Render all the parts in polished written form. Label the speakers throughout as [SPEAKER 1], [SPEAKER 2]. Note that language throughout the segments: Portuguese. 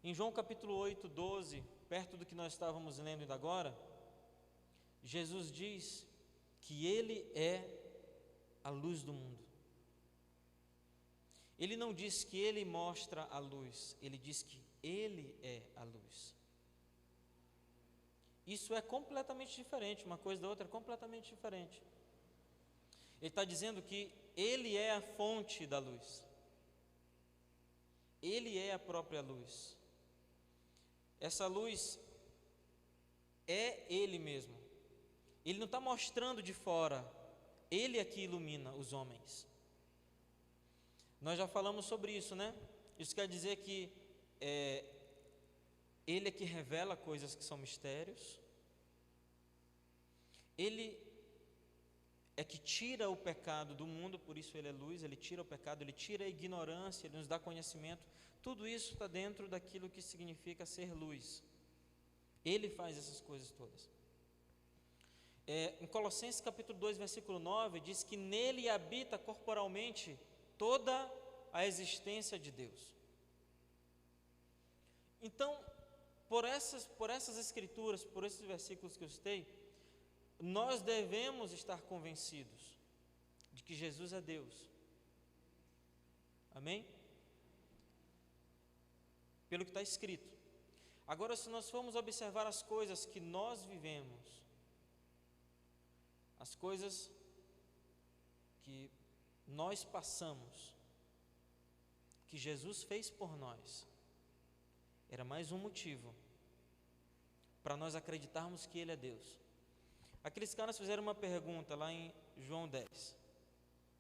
[SPEAKER 1] Em João capítulo 8, 12, perto do que nós estávamos lendo ainda agora, Jesus diz que Ele é a luz do mundo. Ele não diz que Ele mostra a luz, Ele diz que Ele é a luz. Isso é completamente diferente, uma coisa da outra é completamente diferente. Ele está dizendo que Ele é a fonte da luz. Ele é a própria luz. Essa luz é Ele mesmo. Ele não está mostrando de fora, Ele é que ilumina os homens. Nós já falamos sobre isso, né? Isso quer dizer que Ele é que revela coisas que são mistérios. Ele é que tira o pecado do mundo, por isso Ele é luz. Ele tira o pecado, Ele tira a ignorância, Ele nos dá conhecimento. Tudo isso está dentro daquilo que significa ser luz. Ele faz essas coisas todas. Em Colossenses capítulo 2, versículo 9, diz que nele habita corporalmente toda a existência de Deus. Então, por essas escrituras, por esses versículos que eu citei, nós devemos estar convencidos de que Jesus é Deus. Amém? Pelo que está escrito. Agora, se nós formos observar as coisas que nós vivemos, as coisas que nós passamos, que Jesus fez por nós, era mais um motivo para nós acreditarmos que Ele é Deus. Aqueles caras fizeram uma pergunta lá em João 10.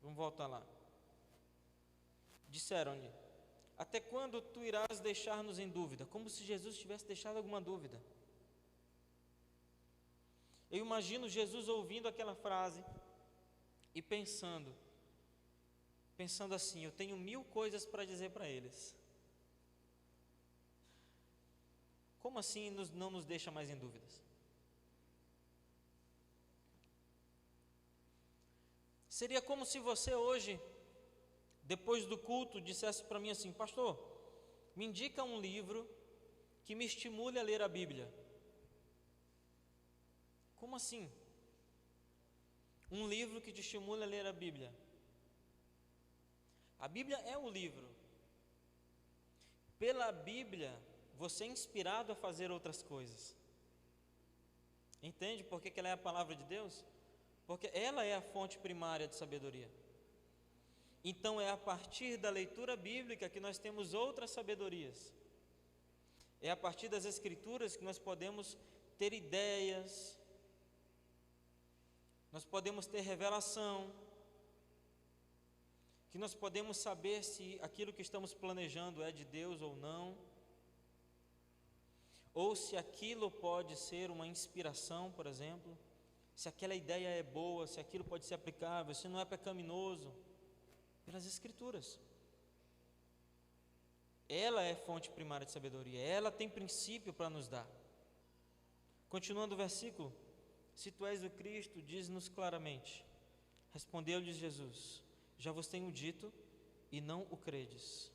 [SPEAKER 1] Vamos voltar lá. Disseram-lhe: até quando tu irás deixar-nos em dúvida? Como se Jesus tivesse deixado alguma dúvida. Eu imagino Jesus ouvindo aquela frase e pensando assim: eu tenho 1000 coisas para dizer para eles. Como assim não nos deixa mais em dúvidas? Seria como se você hoje, depois do culto, dissesse para mim assim: pastor, me indica um livro que me estimule a ler a Bíblia. Como assim? Um livro que te estimule a ler a Bíblia. A Bíblia é o livro. Pela Bíblia, você é inspirado a fazer outras coisas. Entende por que ela é a palavra de Deus? Porque ela é a fonte primária de sabedoria. Então é a partir da leitura bíblica que nós temos outras sabedorias. É a partir das Escrituras que nós podemos ter ideias, nós podemos ter revelação, que nós podemos saber se aquilo que estamos planejando é de Deus ou não, ou se aquilo pode ser uma inspiração, por exemplo, se aquela ideia é boa, se aquilo pode ser aplicável, se não é pecaminoso, pelas Escrituras. Ela é fonte primária de sabedoria, ela tem princípio para nos dar. Continuando o versículo: se tu és o Cristo, diz-nos claramente. Respondeu-lhes Jesus: já vos tenho dito e não o credes.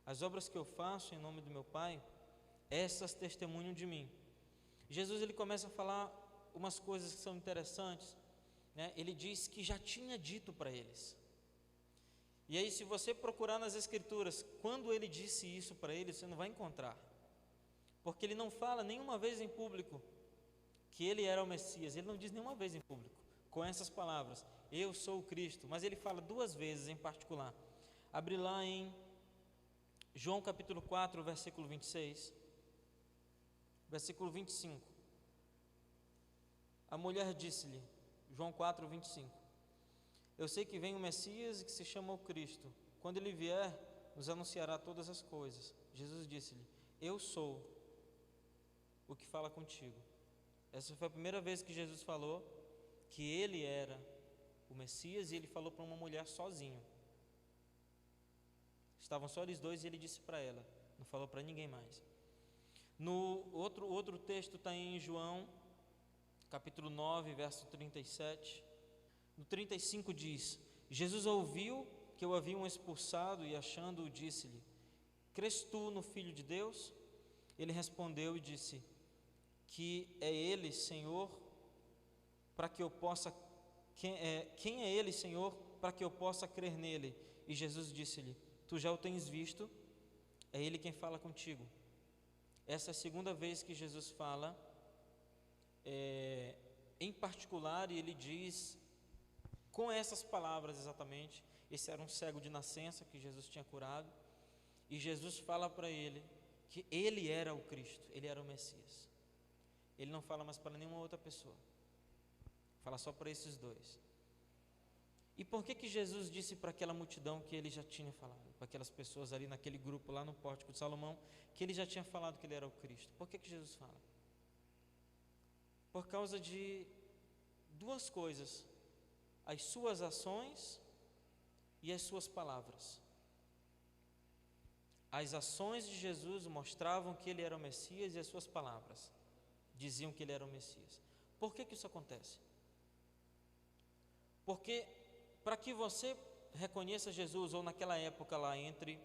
[SPEAKER 1] As obras que eu faço em nome do meu Pai, essas testemunham de mim. Jesus, ele começa a falar umas coisas que são interessantes, né? Ele diz que já tinha dito para eles. E aí, se você procurar nas Escrituras, quando ele disse isso para eles, você não vai encontrar, porque ele não fala nenhuma vez em público que ele era o Messias. Ele não diz nenhuma vez em público com essas palavras: eu sou o Cristo. Mas ele fala 2 vezes em particular. Abre lá em João capítulo 4, versículo 26, versículo 25. A mulher disse-lhe, João 4, 25: eu sei que vem o Messias e que se chama o Cristo. Quando ele vier, nos anunciará todas as coisas. Jesus disse-lhe: eu sou o que fala contigo. Essa foi a primeira vez que Jesus falou que ele era o Messias, e ele falou para uma mulher sozinho. Estavam só eles dois e ele disse para ela, não falou para ninguém mais. No outro texto está em João capítulo 9, verso 37. No 35 diz: Jesus ouviu que o haviam expulsado e achando-o disse-lhe: crês tu no Filho de Deus? Ele respondeu e disse: que é ele, Senhor, para que eu possa quem é ele, Senhor, para que eu possa crer nele? E Jesus disse-lhe: tu já o tens visto, é ele quem fala contigo. Essa é a segunda vez que Jesus fala em particular, e ele diz com essas palavras exatamente. Esse era um cego de nascença que Jesus tinha curado, e Jesus fala para ele que ele era o Cristo, ele era o Messias. Ele não fala mais para nenhuma outra pessoa, fala só para esses dois. E por que Jesus disse para aquela multidão que ele já tinha falado, para aquelas pessoas ali naquele grupo lá no Pórtico de Salomão, que ele já tinha falado que ele era o Cristo? Por que Jesus fala? Por causa de duas coisas: as suas ações e as suas palavras. As ações de Jesus mostravam que ele era o Messias, e as suas palavras diziam que ele era o Messias. Por que isso acontece? Porque para que você reconheça Jesus, ou naquela época lá entre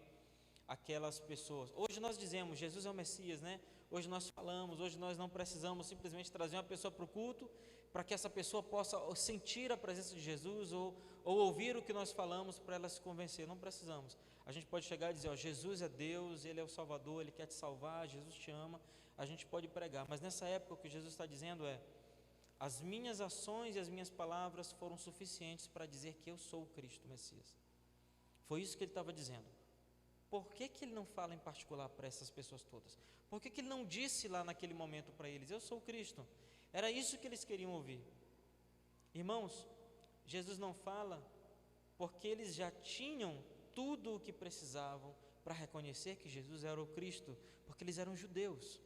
[SPEAKER 1] aquelas pessoas, hoje nós dizemos Jesus é o Messias, né? Hoje nós falamos, hoje nós não precisamos simplesmente trazer uma pessoa para o culto para que essa pessoa possa sentir a presença de Jesus, ou ouvir o que nós falamos para ela se convencer. Não precisamos. A gente pode chegar e dizer: ó, Jesus é Deus, Ele é o Salvador, Ele quer te salvar, Jesus te ama. A gente pode pregar, mas nessa época o que Jesus está dizendo é: as minhas ações e as minhas palavras foram suficientes para dizer que eu sou o Cristo, o Messias. Foi isso que ele estava dizendo. Por que ele não fala em particular para essas pessoas todas? Por que ele não disse lá naquele momento para eles: eu sou o Cristo? Era isso que eles queriam ouvir. Irmãos, Jesus não fala porque eles já tinham tudo o que precisavam para reconhecer que Jesus era o Cristo, porque eles eram judeus.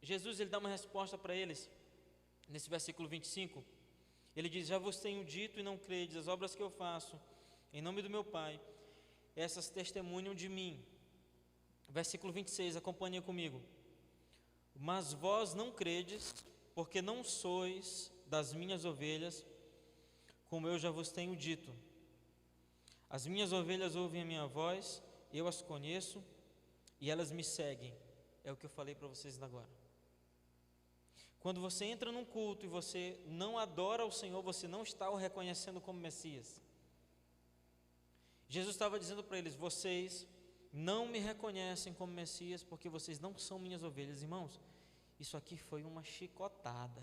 [SPEAKER 1] Jesus, ele dá uma resposta para eles nesse versículo 25. Ele diz: já vos tenho dito e não credes, as obras que eu faço em nome do meu Pai, essas testemunham de mim. Versículo 26, acompanhem comigo. Mas vós não credes, porque não sois das minhas ovelhas, como eu já vos tenho dito. As minhas ovelhas ouvem a minha voz, eu as conheço e elas me seguem. É o que eu falei para vocês agora. Quando você entra num culto e você não adora o Senhor, você não está o reconhecendo como Messias. Jesus estava dizendo para eles: vocês não me reconhecem como Messias porque vocês não são minhas ovelhas. Irmãos, isso aqui foi uma chicotada.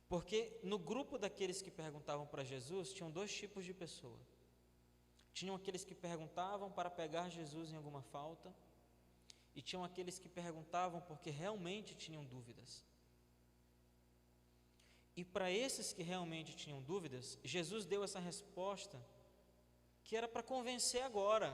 [SPEAKER 1] Porque no grupo daqueles que perguntavam para Jesus, tinham dois tipos de pessoa. Tinham aqueles que perguntavam para pegar Jesus em alguma falta, e tinham aqueles que perguntavam porque realmente tinham dúvidas. E para esses que realmente tinham dúvidas, Jesus deu essa resposta que era para convencer agora.